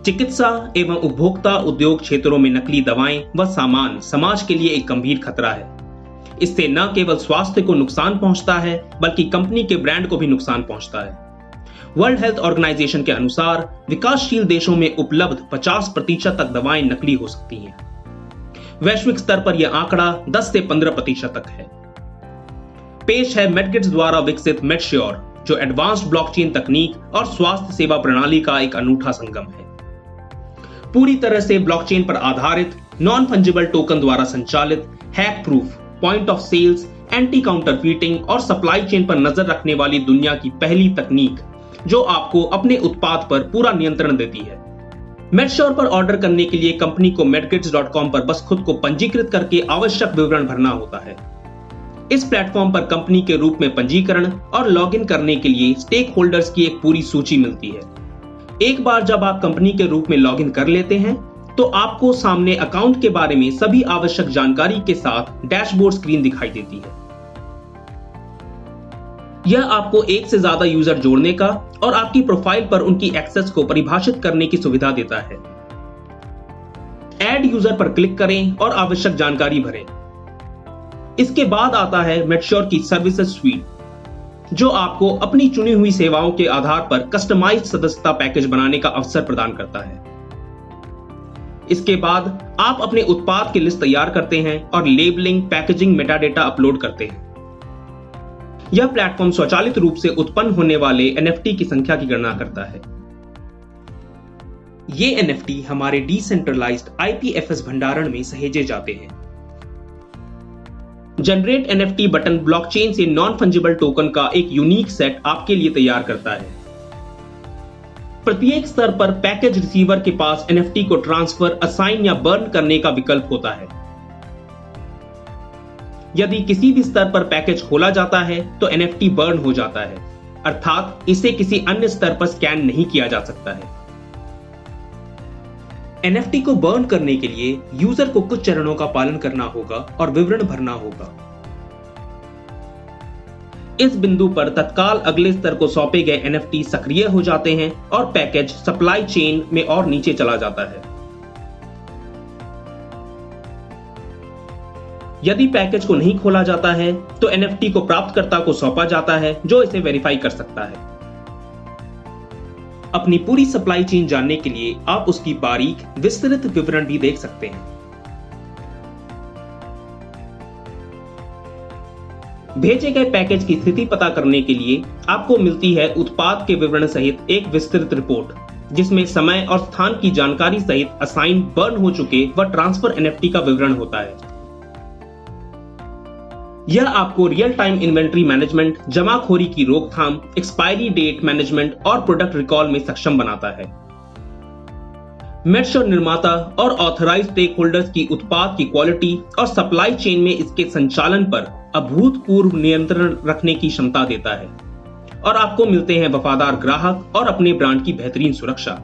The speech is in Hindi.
चिकित्सा एवं उपभोक्ता उद्योग क्षेत्रों में नकली दवाएं व सामान समाज के लिए एक गंभीर खतरा है। इससे न केवल स्वास्थ्य को नुकसान पहुंचता है बल्कि कंपनी के ब्रांड को भी नुकसान पहुंचता है। वर्ल्ड हेल्थ ऑर्गेनाइजेशन के अनुसार विकासशील देशों में उपलब्ध 50% तक दवाएं नकली हो सकती हैं। वैश्विक स्तर पर यह आंकड़ा 10 से 15% तक है। पेश है मेडगिट्स द्वारा विकसित मेडश्योर, जो एडवांस्ड ब्लॉकचेन तकनीक और स्वास्थ्य सेवा प्रणाली का एक अनूठा संगम है। पूरी तरह से ब्लॉकचेन पर आधारित नॉन फंजिबल टोकन द्वारा संचालित, hack proof, point of sales, anti counterfeiting और सप्लाई चेन पर नजर रखने वाली दुनिया की पहली तकनीक, जो आपको अपने उत्पाद पर पूरा नियंत्रण देती है। मेडश्योर पर ऑर्डर करने के लिए कंपनी को medkits.com पर बस खुद को पंजीकृत करके आवश्यक विवरण भरना होता है। इस प्लेटफॉर्म पर कंपनी के रूप में पंजीकरण और लॉगिन करने के लिए स्टेक होल्डर्स की एक पूरी सूची मिलती है। एक बार जब आप कंपनी के रूप में लॉगिन कर लेते हैं तो आपको सामने अकाउंट के बारे में सभी आवश्यक जानकारी के साथ डैशबोर्ड स्क्रीन दिखाई देती है। यह आपको एक से ज्यादा यूजर जोड़ने का और आपकी प्रोफाइल पर उनकी एक्सेस को परिभाषित करने की सुविधा देता है। ऐड यूजर पर क्लिक करें और आवश्यक जानकारी भरें। इसके बाद आता है मेडश्योर की सर्विसेज स्वीट, जो आपको अपनी चुनी हुई सेवाओं के आधार पर कस्टमाइज्ड सदस्यता पैकेज बनाने का अवसर प्रदान करता है। इसके बाद आप अपने उत्पाद की लिस्ट तैयार करते हैं और लेबलिंग, पैकेजिंग, मेटाडेटा अपलोड करते हैं। यह प्लेटफॉर्म स्वचालित रूप से उत्पन्न होने वाले NFT की संख्या की गणना करता है। ये NFT हमारे डिसेंट्रलाइज्ड IPFS भंडारण में सहेजे जाते हैं। जनरेट NFT बटन ब्लॉकचेन से नॉन फंजिबल टोकन का एक यूनिक सेट आपके लिए तैयार करता है। प्रत्येक स्तर पर पैकेज रिसीवर के पास NFT को ट्रांसफर, असाइन या बर्न करने का विकल्प होता है। यदि किसी भी स्तर पर पैकेज खोला जाता है तो NFT बर्न हो जाता है, अर्थात इसे किसी अन्य स्तर पर स्कैन नहीं किया जा सकता है। NFT को बर्न करने के लिए यूजर को कुछ चरणों का पालन करना होगा और विवरण भरना होगा। इस बिंदु पर तत्काल अगले स्तर को सौंपे गए NFT सक्रिय हो जाते हैं और पैकेज सप्लाई चेन में और नीचे चला जाता है। यदि पैकेज को नहीं खोला जाता है तो NFT को प्राप्तकर्ता को सौंपा जाता है, जो इसे वेरीफाई कर सकता है। अपनी पूरी सप्लाई चेन जानने के लिए आप उसकी बारीक विस्तृत विवरण भी देख सकते हैं। भेजे गए पैकेज की स्थिति पता करने के लिए आपको मिलती है उत्पाद के विवरण सहित एक विस्तृत रिपोर्ट, जिसमें समय और स्थान की जानकारी सहित असाइन, बर्न हो चुके व ट्रांसफर NFT का विवरण होता है। यह आपको रियल टाइम इन्वेंट्री मैनेजमेंट, जमाखोरी की रोकथाम, एक्सपायरी डेट मैनेजमेंट और प्रोडक्ट रिकॉल में सक्षम बनाता है। मेडश्योर निर्माता और ऑथराइज्ड स्टेक होल्डर्स की उत्पाद की क्वालिटी और सप्लाई चेन में इसके संचालन पर अभूतपूर्व नियंत्रण रखने की क्षमता देता है और आपको मिलते हैं वफादार ग्राहक और अपने ब्रांड की बेहतरीन सुरक्षा।